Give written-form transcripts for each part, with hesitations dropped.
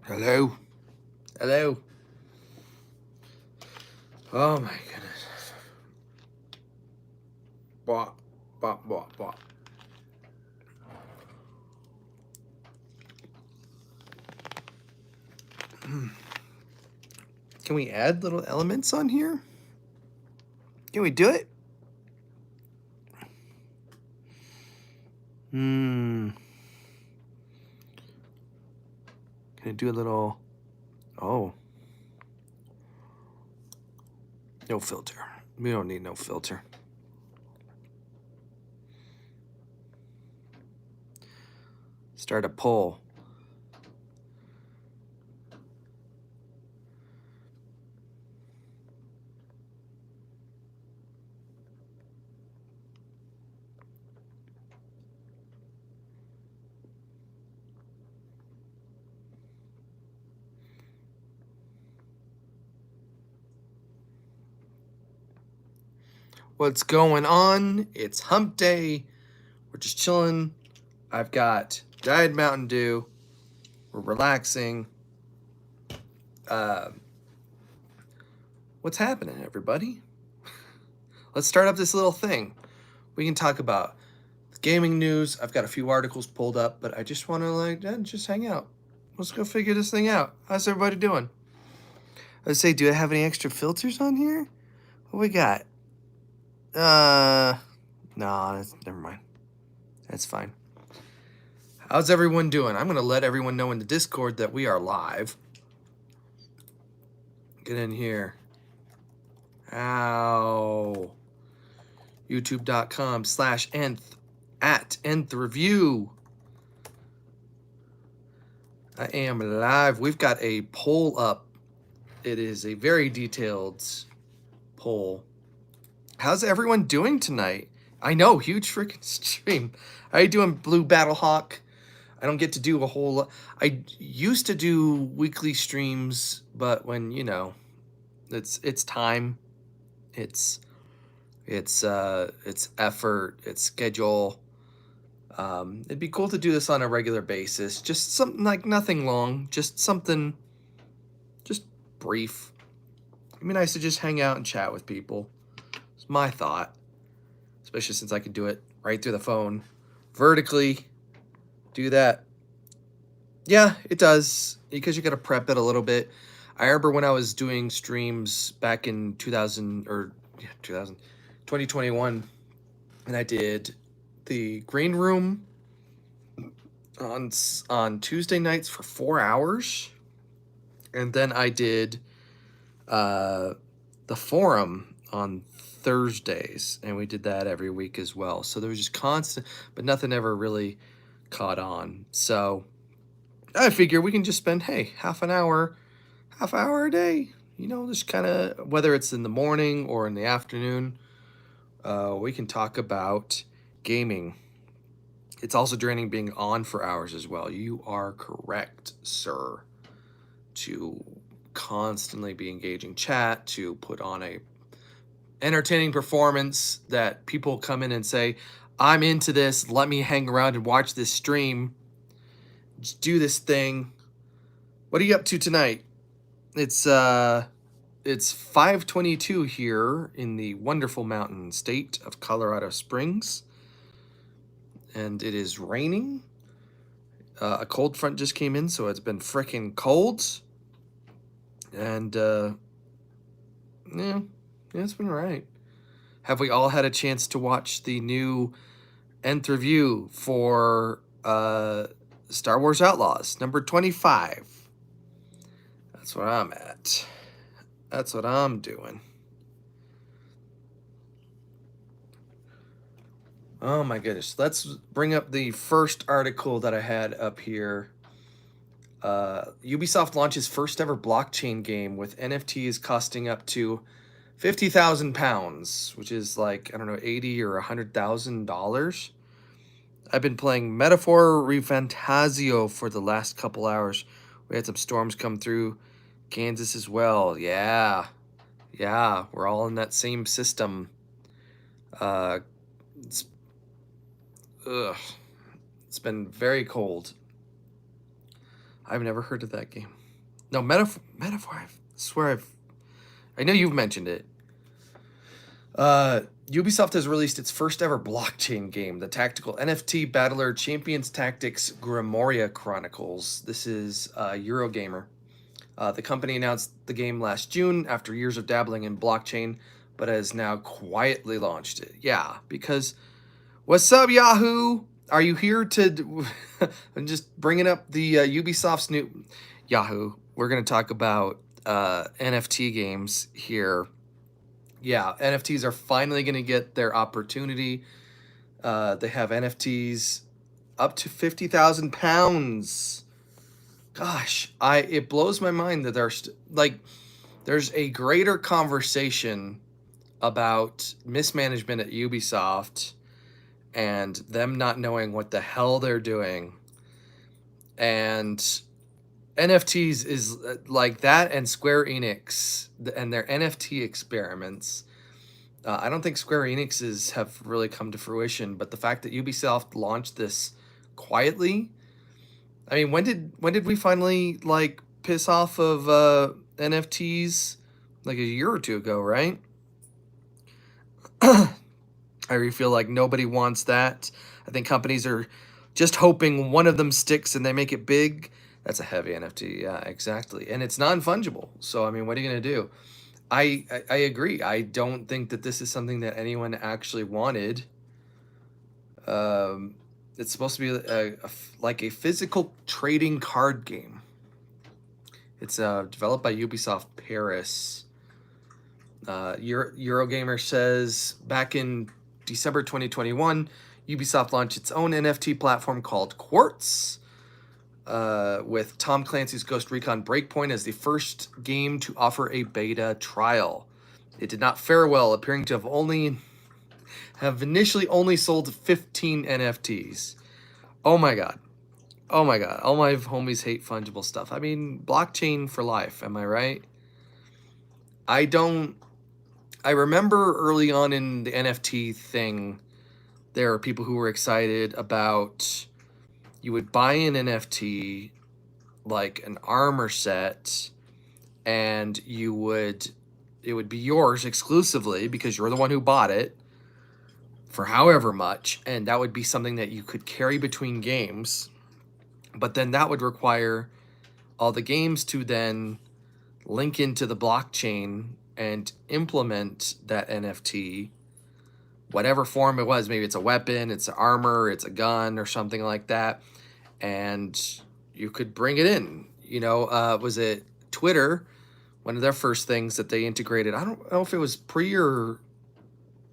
Hello? Hello? Oh my goodness. Blah, blah, blah, blah. Can we add little elements on here? Can we do it? Can I do a little... Oh. No filter. We don't need no filter. Start a poll. What's going on? It's hump day. We're just chilling. I've got Diet Mountain Dew. We're relaxing. What's happening, everybody? Let's start up this little thing. We can talk about gaming news. I've got a few articles pulled up, but I just want to just hang out. Let's go figure this thing out. How's everybody doing? I would say, do I have any extra filters on here? What we got? No, never mind. That's fine. How's everyone doing? I'm gonna let everyone know in the Discord that we are live. Get in here. Ow. YouTube.com/nth at nth review. I am live. We've got a poll up. It is a very detailed poll. How's everyone doing tonight? I know, huge freaking stream. How you doing, Blue Battlehawk? I don't get to do a whole lot. I used to do weekly streams, but when, it's time, it's effort, it's schedule. It'd be cool to do this on a regular basis. Just something like nothing long, just something just brief. It'd be nice to just hang out and chat with people. It's my thought. Especially since I could do it right through the phone. Vertically. Do that. Yeah, it does. Because you got to prep it a little bit. I remember when I was doing streams back in 2021, and I did the green room on Tuesday nights for 4 hours, and then I did the forum on Thursdays, and we did that every week as well. So there was just constant, but nothing ever really caught on. So I figure we can just spend, half an hour a day, just kind of, whether it's in the morning or in the afternoon, we can talk about gaming. It's also draining being on for hours as well. You are correct, sir. To constantly be engaging chat, to put on a entertaining performance that people come in and say, I'm into this, let me hang around and watch this stream. Just do this thing. What are you up to tonight? It's 5:22 here in the wonderful mountain state of Colorado Springs. And it is raining. A cold front just came in, so it's been freaking cold. And yeah, it's been alright. Have we all had a chance to watch the new nth review for Star Wars Outlaws, number 25? That's where I'm at. That's what I'm doing. Oh my goodness. Let's bring up the first article that I had up here. Ubisoft launches first ever blockchain game with NFTs costing up to £50,000, which is like, I don't know, $80,000 or $100,000. I've been playing Metaphor Refantasio for the last couple hours. We had some storms come through Kansas as well. Yeah, we're all in that same system. It's been very cold. I've never heard of that game. No, Metaphor. I swear I know you've mentioned it. Ubisoft has released its first ever blockchain game, the tactical NFT battler Champions Tactics Grimoria Chronicles. This is Eurogamer. The company announced the game last June after years of dabbling in blockchain, but has now quietly launched it. Yeah, because what's up, Yahoo? Are you here to? I'm just bringing up the Ubisoft's new Yahoo. We're gonna talk about NFT games here. Yeah, NFTs are finally gonna get their opportunity. They have NFTs up to £50,000. Gosh, it blows my mind that there's a greater conversation about mismanagement at Ubisoft and them not knowing what the hell they're doing. And NFTs is like that, and Square Enix and their NFT experiments. I don't think Square Enix's have really come to fruition, but the fact that Ubisoft launched this quietly. I mean, when did we finally like piss off of NFTs? Like a year or two ago, right? I really feel like nobody wants that. I think companies are just hoping one of them sticks and they make it big. That's a heavy NFT. Yeah, exactly. And it's non-fungible. So I mean, what are you gonna do? I agree. I don't think that this is something that anyone actually wanted. Um, it's supposed to be like a physical trading card game. It's developed by Ubisoft Paris. Eurogamer says back in December 2021, Ubisoft launched its own NFT platform called Quartz, with Tom Clancy's Ghost Recon Breakpoint as the first game to offer a beta trial. It did not fare well, appearing to have initially only sold 15 NFTs. Oh my god. Oh my god. All my homies hate fungible stuff. I mean, blockchain for life, am I right? I don't I remember early on in the NFT thing, there are people who were excited about you would buy an NFT like an armor set, and it would be yours exclusively because you're the one who bought it for however much, and that would be something that you could carry between games. But then that would require all the games to then link into the blockchain and implement that NFT, whatever form it was. Maybe it's a weapon, it's armor, it's a gun, or something like that. And you could bring it in. Was it Twitter? One of their first things that they integrated. I don't know if it was pre or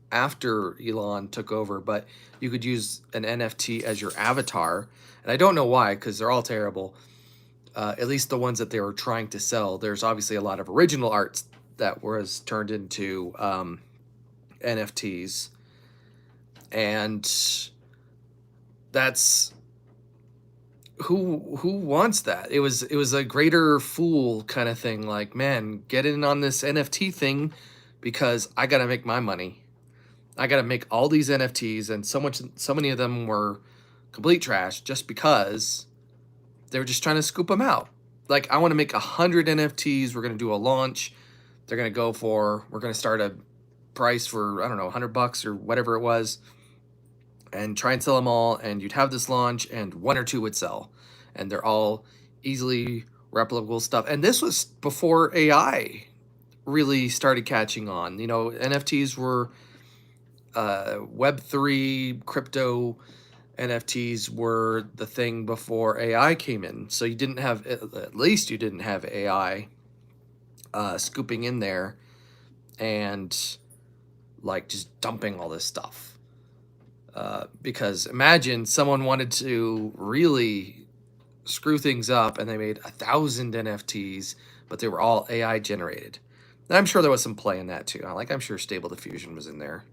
after Elon took over, but you could use an NFT as your avatar. And I don't know why, because they're all terrible. At least the ones that they were trying to sell. There's obviously a lot of original arts that was turned into NFTs, and that's who wants that. It was a greater fool kind of thing. Like, man, get in on this NFT thing because I gotta make my money. I gotta make all these NFTs, and so many of them were complete trash just because they were just trying to scoop them out. Like, I want to make 100 NFTs. We're gonna do a launch. We're gonna start a price for, I don't know, $100 or whatever it was, and try and sell them all. And you'd have this launch, and one or two would sell, and they're all easily replicable stuff. And this was before AI really started catching on. NFTs were Web3 crypto. NFTs were the thing before AI came in. So at least you didn't have AI scooping in there and like just dumping all this stuff. Because imagine someone wanted to really screw things up and they made 1,000 NFTs, but they were all AI generated. And I'm sure there was some play in that too. I'm sure Stable Diffusion was in there,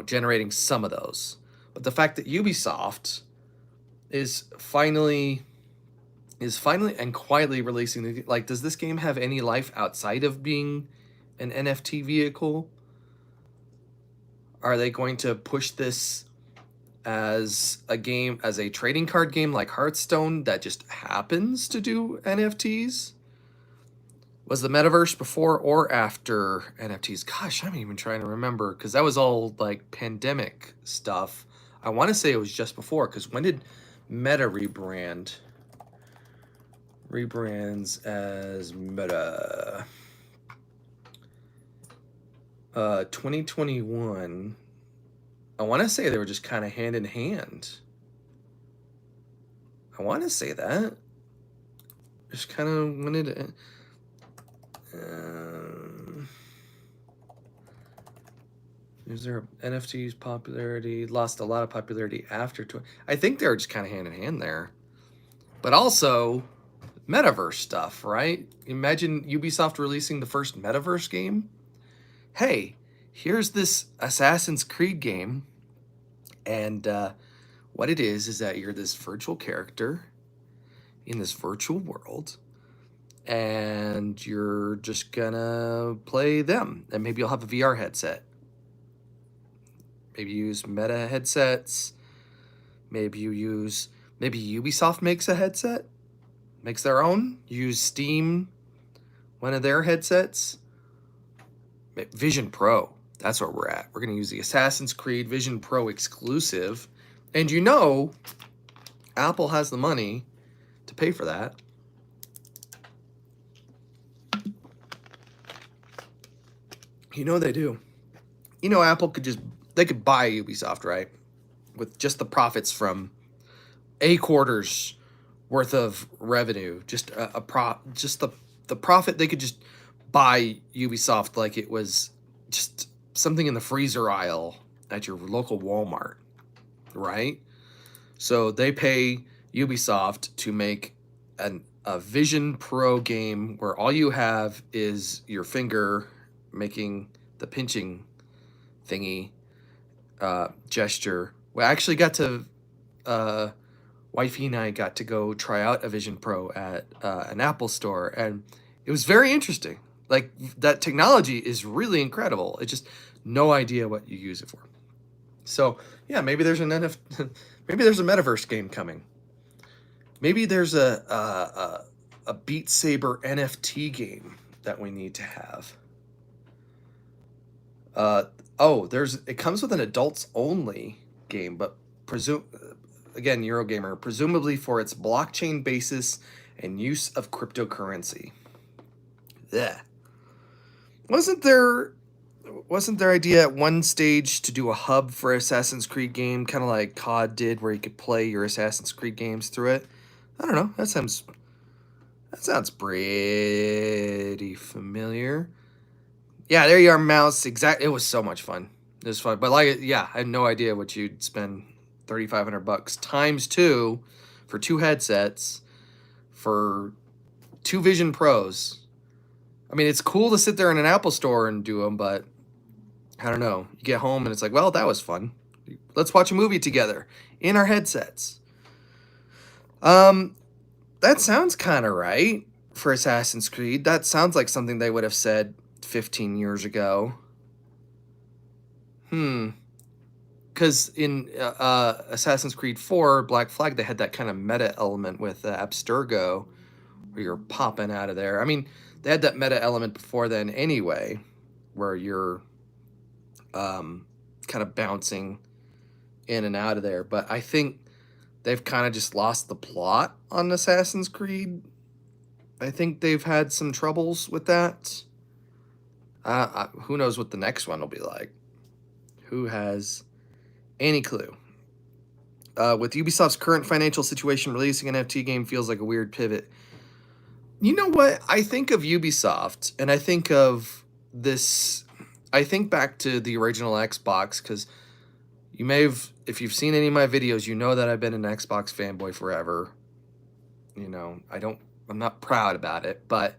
generating some of those. But the fact that Ubisoft is finally and quietly releasing does this game have any life outside of being an NFT vehicle? Are they going to push this as a game, as a trading card game like Hearthstone that just happens to do NFTs? Was the metaverse before or after NFTs? Gosh, I'm even trying to remember because that was all like pandemic stuff. I want to say it was just before, because when did Meta rebrand? Rebrands as Meta. 2021. I want to say they were just kind of hand in hand. I want to say that. Just kind of wanted to. Is there NFT's popularity? Lost a lot of popularity after. I think they were just kind of hand in hand there. But also, metaverse stuff, right? Imagine Ubisoft releasing the first metaverse game. Hey, here's this Assassin's Creed game, and what it is that you're this virtual character in this virtual world, and you're just gonna play them, and maybe you'll have a VR headset. Maybe you use Meta headsets. Maybe Ubisoft makes a headset, makes their own. Use Steam, one of their headsets. Vision Pro, that's where we're at. We're going to use the Assassin's Creed Vision Pro exclusive. And you know, Apple has the money to pay for that. You know they do. You know, Apple they could buy Ubisoft, right? With just the profits from a quarter's worth of revenue, just the profit, they could just buy Ubisoft like it was just something in the freezer aisle at your local Walmart, right? So they pay Ubisoft to make a Vision Pro game where all you have is your finger making the pinching thingy gesture. We actually got to wifey and I got to go try out a Vision Pro at an Apple store, and it was very interesting. Like, that technology is really incredible. It's just no idea what you use it for. So yeah, maybe there's maybe there's a metaverse game coming. Maybe there's a Beat Saber NFT game that we need to have. It comes with an adults only game, but again, Eurogamer, presumably for its blockchain basis and use of cryptocurrency. Yeah. Wasn't there idea at one stage to do a hub for Assassin's Creed game, kind of like COD did, where you could play your Assassin's Creed games through it? I don't know. That sounds pretty familiar. Yeah, there you are, Mouse. It was so much fun. It was fun, but I had no idea what you'd spend $3,500 times 2 for 2 headsets for 2 Vision Pros. I mean, it's cool to sit there in an Apple store and do them, but I don't know. You get home and it's like, well, that was fun. Let's watch a movie together in our headsets. That sounds kind of right for Assassin's Creed. That sounds like something they would have said 15 years ago. Because in Assassin's Creed 4, Black Flag, they had that kind of meta element with Abstergo, where you're popping out of there. I mean, they had that meta element before then anyway, where you're kind of bouncing in and out of there. But I think they've kind of just lost the plot on Assassin's Creed. I think they've had some troubles with that. Who knows what the next one will be like? Who has any clue? With Ubisoft's current financial situation, releasing an NFT game feels like a weird pivot. You know what? I think of Ubisoft, and I think of this. I think back to the original Xbox, because you may have, if you've seen any of my videos, you know that I've been an Xbox fanboy forever. You know, I'm not proud about it, but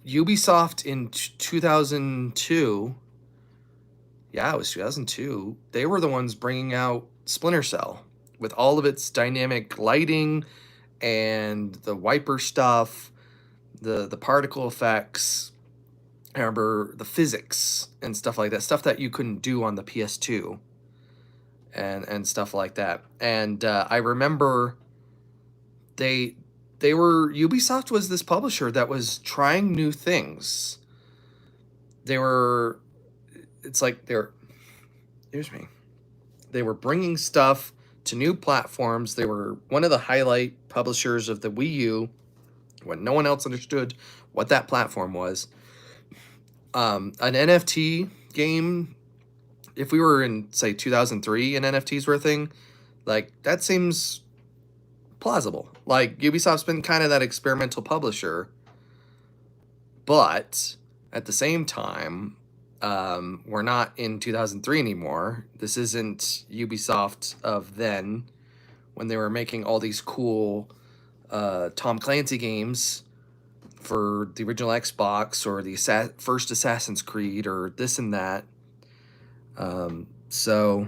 Ubisoft in 2002, yeah, it was 2002, they were the ones bringing out Splinter Cell with all of its dynamic lighting and the wiper stuff, the particle effects. I remember the physics and stuff like that, stuff that you couldn't do on the PS2. and stuff like that. And I remember they they were Ubisoft was this publisher that was trying new things. They were it's like they're Excuse me. They were bringing stuff to new platforms. They were one of the highlight publishers of the Wii U when no one else understood what that platform was. An NFT game, if we were in, say, 2003 and NFTs were a thing, like, that seems plausible. Like, Ubisoft's been kind of that experimental publisher, but at the same time, we're not in 2003 anymore. This isn't Ubisoft of then, when they were making all these cool Tom Clancy games for the original Xbox, or the first Assassin's Creed, or this and that. So,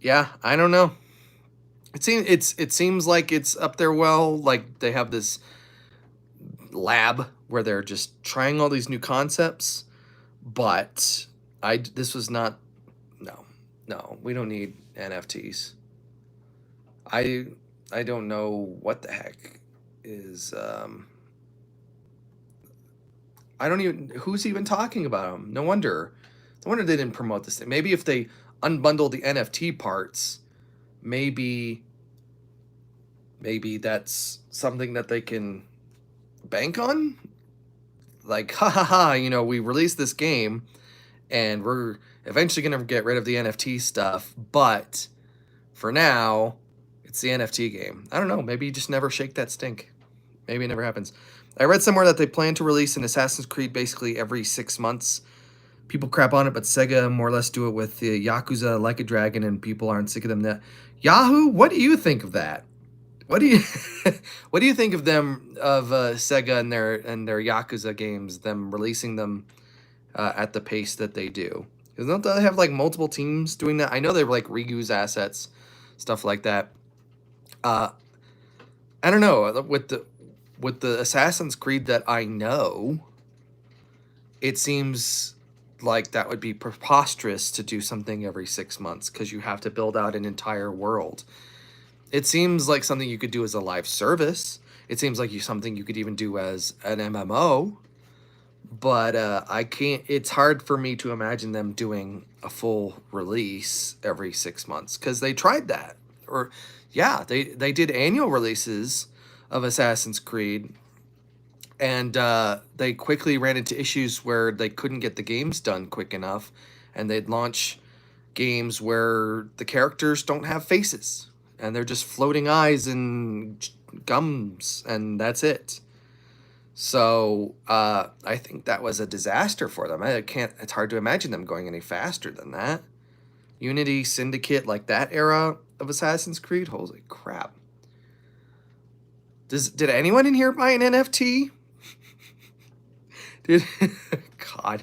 yeah, I don't know. It seems like it's up there well. Like, they have this lab where they're just trying all these new concepts, but this was not. No, we don't need NFTs. I I don't know what the heck is. I don't even who's even talking about them. No wonder. No wonder they didn't promote this thing. Maybe if they unbundle the NFT parts, maybe that's something that they can bank on. Like, ha ha ha! We released this game, and we're eventually gonna get rid of the NFT stuff, but for now, it's the NFT game. I don't know. Maybe you just never shake that stink. Maybe it never happens. I read somewhere that they plan to release an Assassin's Creed basically every 6 months. People crap on it, but Sega more or less do it with the Yakuza Like a Dragon, and people aren't sick of them. That Yahoo, what do you think of that? What do you what do you think of them, of Sega and their Yakuza games, them releasing them at the pace that they do? Because don't they have like multiple teams doing that? I know they like reuse assets, stuff like that. Uh, I don't know, with the Assassin's Creed that I know, it seems like that would be preposterous to do something every 6 months, because you have to build out an entire world. It seems like something you could do as a live service. It seems like something you could even do as an MMO. But I can't. It's hard for me to imagine them doing a full release every 6 months, because they tried that. Or, yeah, they did annual releases of Assassin's Creed, and they quickly ran into issues where they couldn't get the games done quick enough, and they'd launch games where the characters don't have faces, and they're just floating eyes and gums, and that's it. So I think that was a disaster for them. I can't. It's hard to imagine them going any faster than that. Unity, Syndicate, like that era of Assassin's Creed. Holy crap! Did anyone in here buy an NFT? Did God?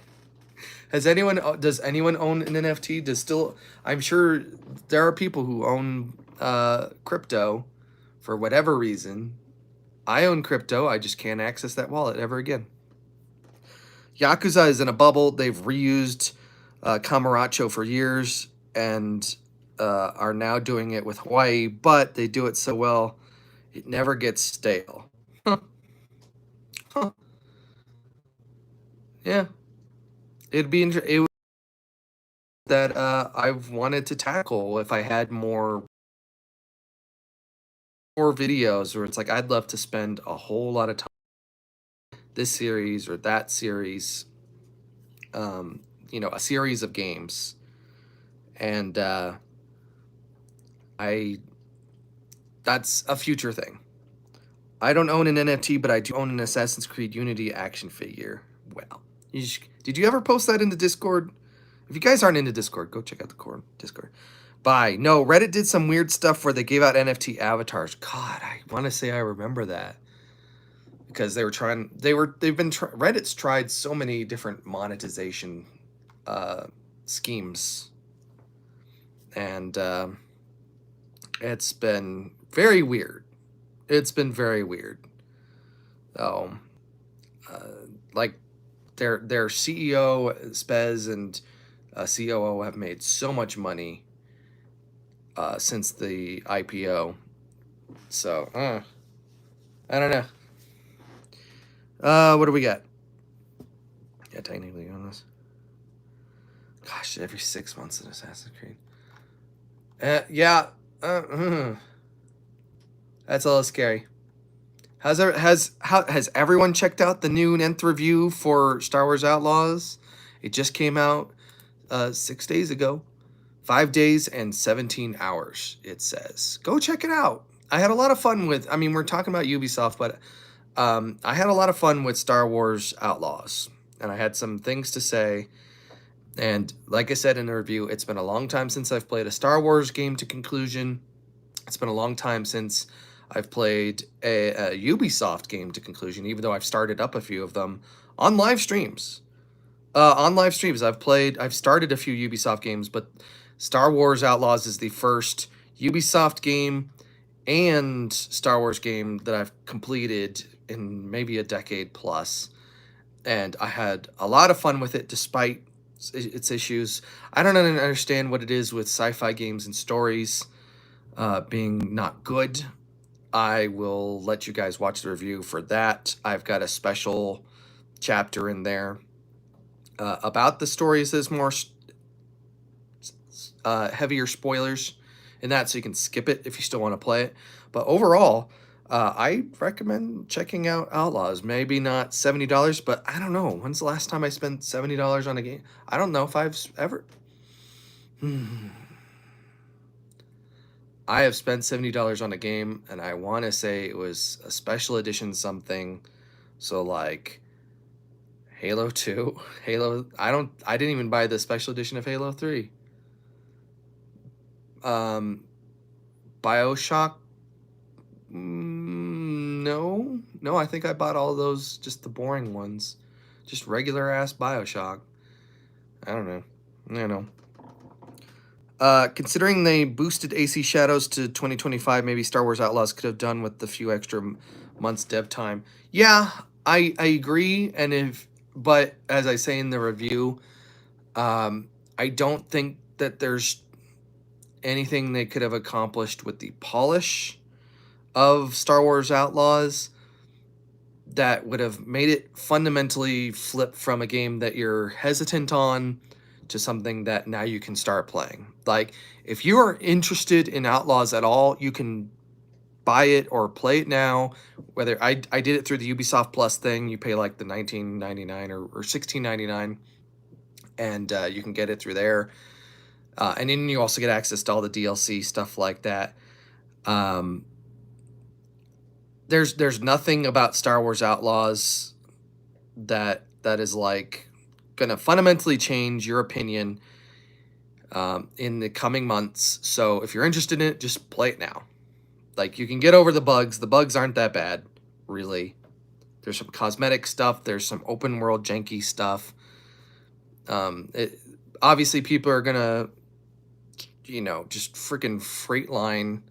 Does anyone own an NFT? I'm sure there are people who own crypto for whatever reason. I own crypto. I just can't access that wallet ever again. Yakuza is in a bubble. They've reused Kamaracho for years, and are now doing it with Hawaii, but they do it so well, it never gets stale. Huh. Huh. Yeah. It would that I've wanted to tackle if I had more videos, where it's like I'd love to spend a whole lot of time this series or that series, a series of games. And I that's a future thing. I don't own an NFT, but I do own an Assassin's Creed Unity action figure. Well, did you ever post that in the Discord? If you guys aren't into Discord, go check out the Discord. Bye. No, Reddit did some weird stuff where they gave out NFT avatars. God, I want to say I remember that, because Reddit's tried so many different monetization schemes, and it's been very weird. It's been very weird. Oh, like their CEO Spez and COO have made so much money since the IPO. So, I don't know. What do we got? Yeah, technically on this. Gosh, every 6 months in Assassin's Creed. Yeah. That's a little scary. Has everyone checked out the new nth review for Star Wars Outlaws? It just came out 6 days ago. 5 days and 17 hours, it says. Go check it out. I had a lot of fun with, I mean, we're talking about Ubisoft, but I had a lot of fun with Star Wars Outlaws. And I had some things to say. And like I said in the review, it's been a long time since I've played a Star Wars game to conclusion. It's been a long time since I've played a Ubisoft game to conclusion, even though I've started up a few of them on live streams. I've started a few Ubisoft games, but Star Wars Outlaws is the first Ubisoft game and Star Wars game that I've completed in maybe a decade plus. And I had a lot of fun with it despite its issues. I don't understand what it is with sci-fi games and stories being not good. I will let you guys watch the review for that. I've got a special chapter in there about the stories. There's more heavier spoilers in that, so you can skip it if you still want to play it. But overall, I recommend checking out Outlaws. Maybe not $70, but I don't know. When's the last time I spent $70 on a game? I don't know if I've ever. I have spent $70 on a game, and I want to say it was a special edition something. So like Halo 2, I didn't even buy the special edition of Halo 3. BioShock, no, I think I bought all of those, just the boring ones, just regular ass BioShock. I don't know. Considering they boosted AC Shadows to 2025, maybe Star Wars Outlaws could have done with the few extra months dev time. Yeah, I agree, but as I say in the review, I don't think that there's anything they could have accomplished with the polish of Star Wars Outlaws that would have made it fundamentally flip from a game that you're hesitant on to something that now you can start playing. Like, if you are interested in Outlaws at all, you can buy it or play it now. Whether I did it through the Ubisoft Plus thing, you pay like the $19.99 or $16.99, and you can get it through there. And then you also get access to all the DLC, stuff like that. There's nothing about Star Wars Outlaws that is like gonna fundamentally change your opinion in the coming months. So if you're interested in it, just play it now. Like, you can get over the bugs. The bugs aren't that bad, really. There's some cosmetic stuff. There's some open world janky stuff. Obviously people are gonna, just freaking freight line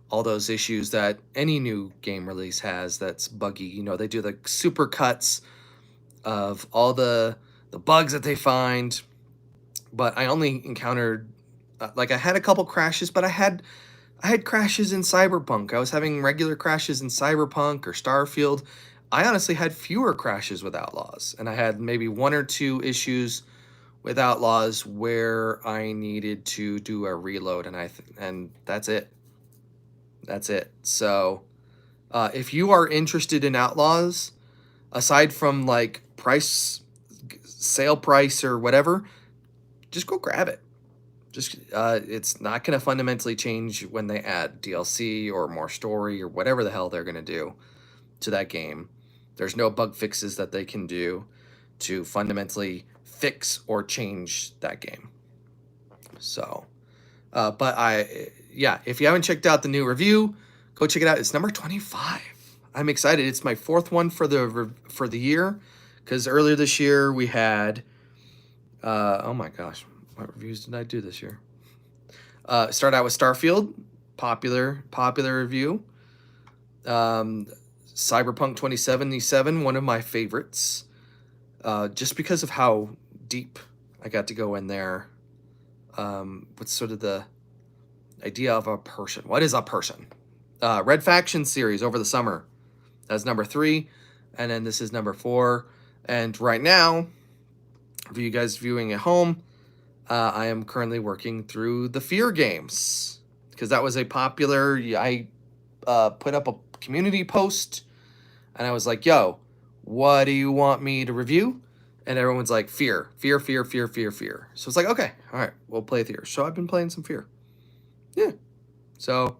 all those issues that any new game release has that's buggy. They do the super cuts of all the bugs that they find. But I only encountered, I had a couple crashes, but I had crashes in Cyberpunk. I was having regular crashes in Cyberpunk or Starfield. I honestly had fewer crashes with Outlaws, and I had maybe one or two issues with Outlaws where I needed to do a reload, and that's it. That's it. So, if you are interested in Outlaws, aside from like sale price or whatever, just go grab it. Just it's not going to fundamentally change when they add DLC or more story or whatever the hell they're going to do to that game. There's no bug fixes that they can do to fundamentally fix or change that game. So, if you haven't checked out the new review, go check it out. It's number 25. I'm excited. It's my fourth one for the year, because earlier this year we had, oh my gosh, what reviews did I do this year? Start out with Starfield, popular review. Cyberpunk 2077, one of my favorites, just because of how deep I got to go in there. With sort of the idea of a person. What is a person? Red Faction series over the summer. That's number 3. And then this is number 4. And right now, for you guys viewing at home, I am currently working through the Fear games. Because that was a popular... I put up a community post. And I was like, yo, what do you want me to review? And everyone's like, Fear. Fear, Fear, Fear, Fear, Fear. So it's like, okay, all right, we'll play Fear. So I've been playing some Fear. Yeah. So...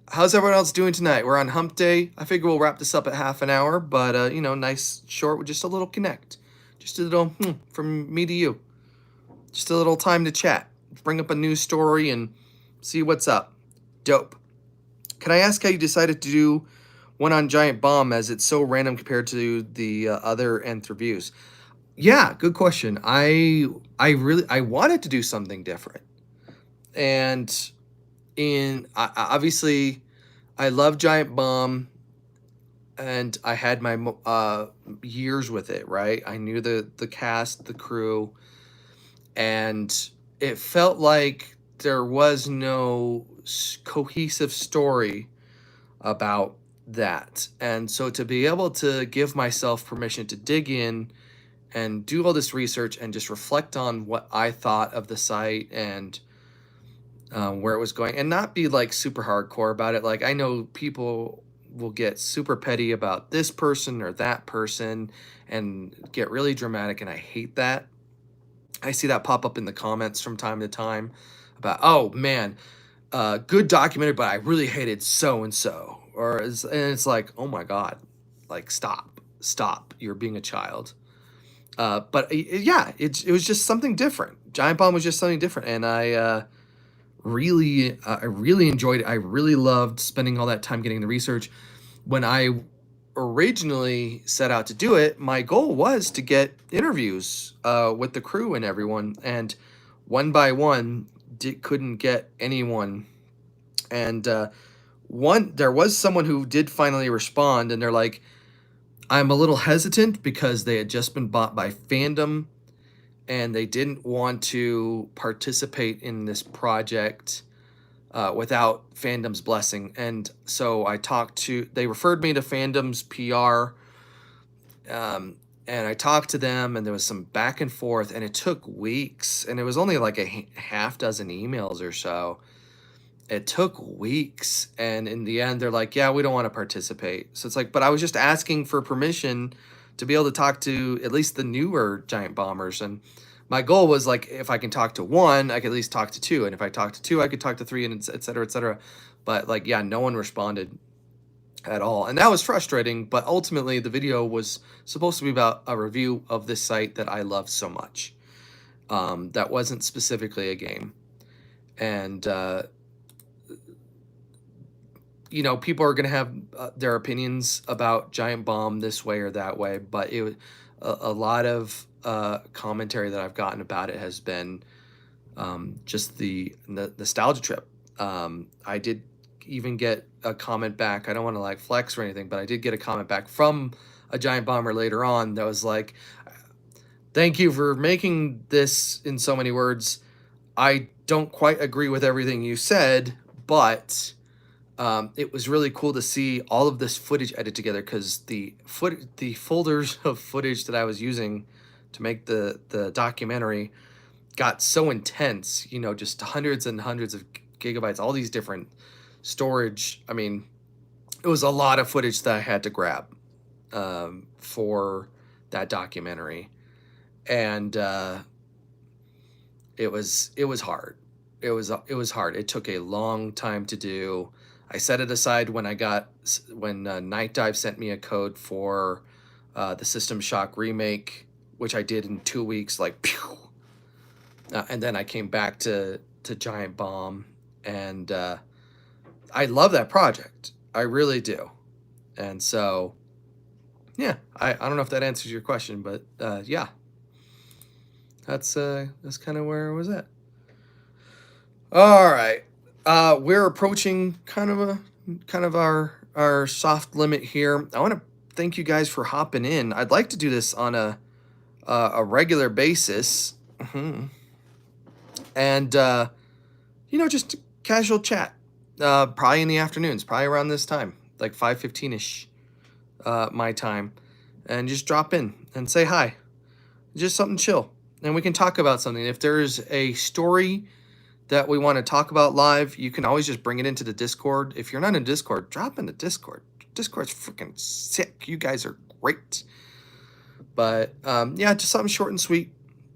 how's everyone else doing tonight? We're on Hump Day. I figure we'll wrap this up at half an hour, but, you know, nice, short, with just a little connect. Just a little, from me to you. Just a little time to chat. Bring up a news story and see what's up. Dope. Can I ask how you decided to do one on Giant Bomb, as it's so random compared to the other Nth reviews? Yeah, good question. I wanted to do something different. And... obviously, I love Giant Bomb, and I had my years with it, right? I knew the cast, the crew, and it felt like there was no cohesive story about that. And so to be able to give myself permission to dig in and do all this research and just reflect on what I thought of the site and where it was going, and not be like super hardcore about it. Like, I know people will get super petty about this person or that person and get really dramatic, and I hate that. I see that pop up in the comments from time to time about, oh man, good documentary, but I really hated so and so, and it's like, oh my god, like stop, you're being a child. But yeah, it was just something different. Giant Bomb was just something different, and I really enjoyed it. I really loved spending all that time getting the research. When I originally set out to do it, my goal was to get interviews with the crew and everyone, and one by one couldn't get anyone. And there was someone who did finally respond, and they're like, I'm a little hesitant because they had just been bought by Fandom and they didn't want to participate in this project without Fandom's blessing. And so they referred me to Fandom's PR, and I talked to them, and there was some back and forth, and it took weeks, and it was only like a half dozen emails or so. It took weeks, and in the end, they're like, yeah, we don't want to participate. So it's like, but I was just asking for permission to be able to talk to at least the newer Giant Bombers. And my goal was like, if I can talk to one, I could at least talk to two. And if I talk to two, I could talk to three, and et cetera, et cetera. But like, yeah, no one responded at all. And that was frustrating. But ultimately, the video was supposed to be about a review of this site that I love so much. That wasn't specifically a game. And, you know, people are going to have their opinions about Giant Bomb this way or that way, but it was a lot of commentary that I've gotten about it has been just the nostalgia trip. I did even get a comment back. I don't want to like flex or anything, but I did get a comment back from a Giant Bomber later on that was like, thank you for making this in so many words. I don't quite agree with everything you said, but it was really cool to see all of this footage edited together, because the folders of footage that I was using to make the documentary got so intense, you know, just hundreds and hundreds of gigabytes, all these different storage. I mean, it was a lot of footage that I had to grab for that documentary. And it was hard. It was hard. It took a long time to do. I set it aside when Night Dive sent me a code for the System Shock remake, which I did in 2 weeks, like, pew. And then I came back to Giant Bomb, and I love that project. I really do. And so, yeah, I don't know if that answers your question, but yeah, that's kind of where I was at. All right. We're approaching kind of our soft limit here. I want to thank you guys for hopping in. I'd like to do this on a regular basis. and just casual chat. Probably in the afternoons, probably around this time, like 5:15ish, my time, and just drop in and say hi. Just something chill, and we can talk about something. If there's a story that we want to talk about live, you can always just bring it into the Discord. If you're not in Discord, drop in the Discord. Discord's freaking sick. You guys are great. But yeah, just something short and sweet.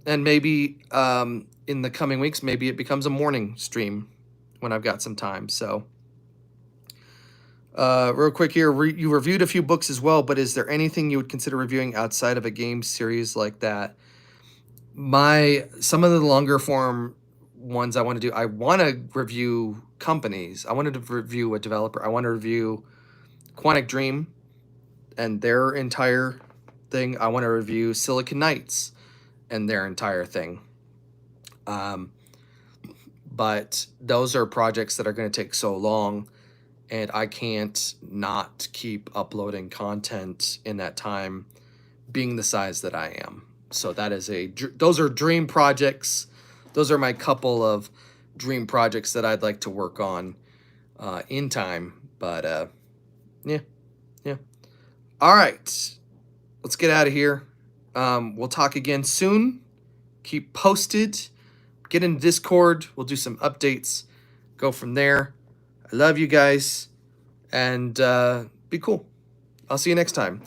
And maybe in the coming weeks, maybe it becomes a morning stream when I've got some time. So real quick here, you reviewed a few books as well, but is there anything you would consider reviewing outside of a game series like that? Some of the longer form ones I want to do, I want to review companies. I wanted to review a developer. I want to review Quantic Dream and their entire thing. I want to review Silicon Knights and their entire thing. But those are projects that are going to take so long, and I can't not keep uploading content in that time, being the size that I am. So those are dream projects. Those are my couple of dream projects that I'd like to work on in time. But yeah. All right, let's get out of here. We'll talk again soon. Keep posted. Get in Discord. We'll do some updates. Go from there. I love you guys. And be cool. I'll see you next time.